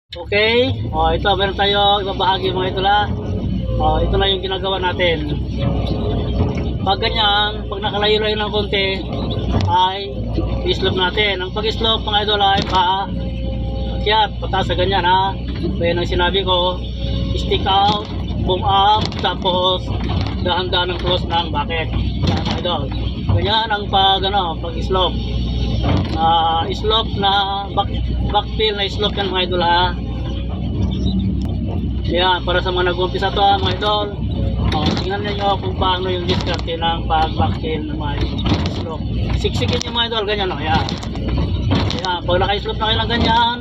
Okay, ito meron tayo ibabahagi mga idol ha. Ito na yung ginagawa natin. Pag ganyan, pag nakalayo-layo ng konti, ay i-slope natin. Ang pag-slope mga idol ay paakyat, pataas sa ganyan ha. Kaya ang sinabi ko, stick out, boom up, tapos dahan-dahan ng close ng bucket. Yan mga idol. Ganyan ang pag-slope. Slope na backfill na slope yan mga idol ha. Yan, para sa mga nag-umpisa to ha mga idol. Tingnan nyo kung paano yung diskarte ng pag-backfill na may slope. Siksikin nyo mga idol, ganyan o. Yan. Yan, pag naka-slope na kayo ng ganyan,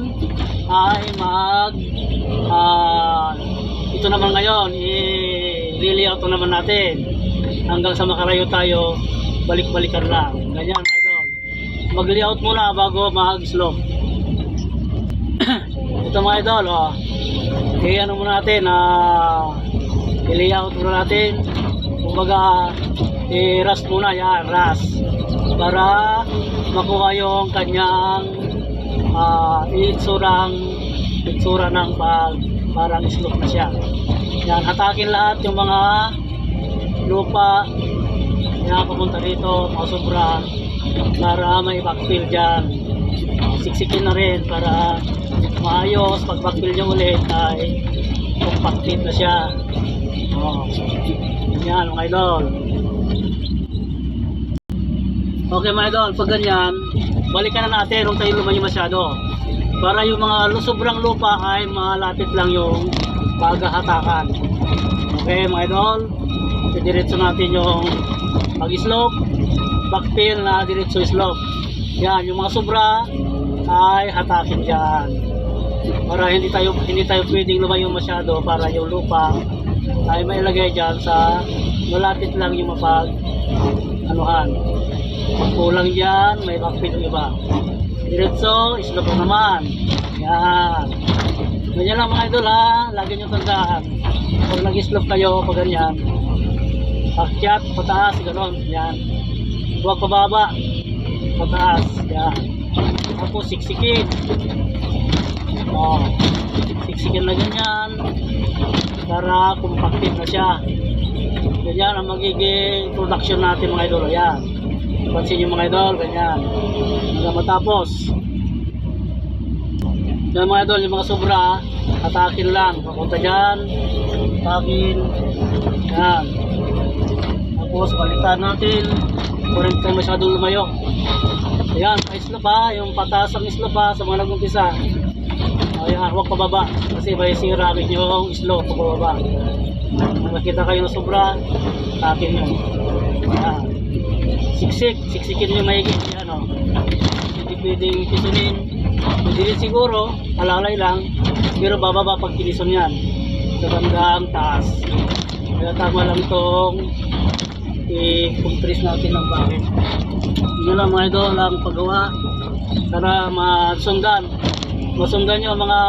ay ito naman ngayon, i-layout naman natin. Hanggang sa makarayo tayo, balik-balikan lang. Ganyan mga idol. Mag-layout muna bago mag-slope. Ito mga idol, ano muna natin, i-layout muna natin. Kumbaga, i-rust muna, yan, rust. Para makuha yung kanyang itsura ng parang slope na siya. Yan, hatakin lahat yung mga lupa na pupunta dito, mga sobra, para may backfill dyan. Siksikin na rin para maayos. Pag backfill nyo ulit ay compacted na siya. Yan mga idol. Okay mga idol, pag ganyan, balikan na natin, huwag tayo lumayo masyado, para yung mga sobrang lupa ay malapit lang yung paghahatakan. Okay mga idol, diretso natin yung pag-slope, backfill na diretso slope. Yan, yung mga sobra ay hatakin dyan. Para hindi tayo pwedeng lumayo masyado, para yung lupa ay mailagay dyan sa malapit lang yung mapag-anuhan. Kulang dyan, may backfill yung iba. Diretso, slope naman. Yan. Ganyan lang mga idol ha, lagi nyo tandaan. Pag nag-slope kayo, pag ganyan, akyat, pataas, gano'n. Yan. Huwag pababa, pataas. Yan. Tapos siksikin. Siksikin na ganyan para compacted na siya. Ganyan ang magiging production natin mga idol. Yan. Pansin nyo mga idol, ganyan. Hanggang matapos. Yan mga idol, yung mga sobra, atakin lang. Papunta dyan, atakin. Yan. Tapos balitan natin. Kung rin tayo masyadong lumayo. Ayan, pa-slope ha. Yung pataas ang slope ha sa mga nag-umpisa. Ayan, huwag pababa. Kasi may sira rin yung slope pag pababa. Kung nakita kayo na sobra, atakin nyo. Ayan. Siksikin nyo maigit. Ayan o. Hindi pwedeng pisunin. Hindi rin siguro, alalay lang. Pero bababa pag kinison yan. Sa bandang taas. Kaya tama lang itong i-compress natin ng bucket. Yun lang mga idol ang paggawa. Sana masundan nyo mga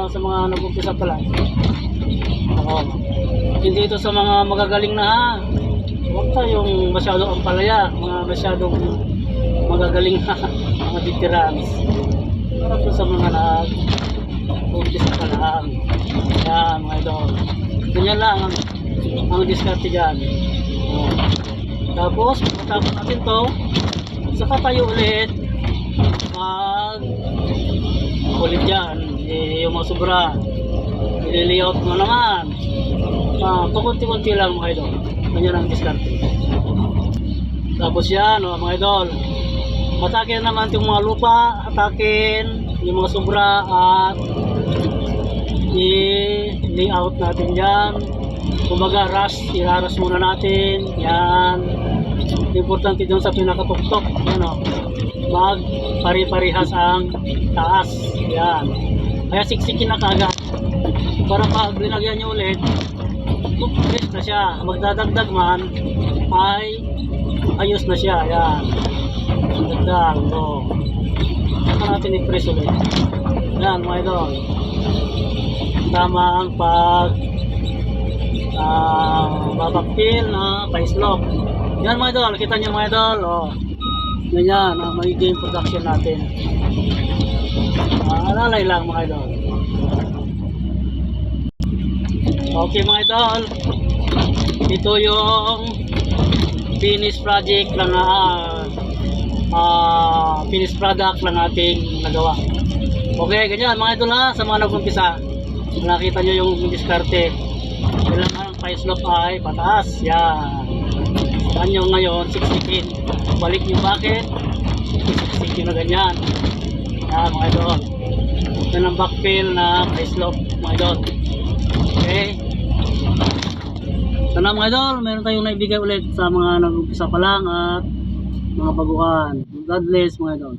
sa mga nag-umpisa pa lang. Hindi ito sa mga magagaling na ha. Huwag tayong masyadong ampalaya, mga masyadong magagaling na mga veterans. Para po sa mga nag-umpisa pa lang. Yan mga idol. Ganyan lang ang diskarte dyan. Tapos matapos natin to, saka tayo ulit ulit dyan yung mga sobra i-layout mo naman. Pakunti-kunti lang mga idol. Ganyan ang diskarte. Tapos yan mga idol, atakin naman yung mga lupa, atakin yung mga sobra at i-layout natin dyan. Kumbaga iraras muna natin. Yan. Importante doon sa pinakatuktok. Yan o. Mag pari-parihas ang taas. Yan. Kaya siksikin na kaagad. Para pag linagyan nyo ulit, compress na siya. Magdadagdag man, ay ayos na siya. Yan. Dagdag. O. Saka natin i-press ulit. Yan mga idol. Tama ang backfill na pa-slope. Yan mga idol, kita nyo mga idol. Ganyan ang magiging production natin. Alalay lang mga idol. Okay mga idol, ito yung finished project ng finished product ng ating nagawa. Okay, ganyan mga idol ha, sa mga nag-umpisa, nakita nyo yung diskarte. Kailangan ang fire slope ay pataas. Yan. Saan nyo ngayon, 60 pin. Balik yung bucket, 60 na ganyan. Yan mga idol. Yan ang backfill na fire slope mga idol. Okay. Sana mga idol, meron tayong naibigay ulit sa mga nag-umpisa pa lang at mga baguhan. God bless mga idol.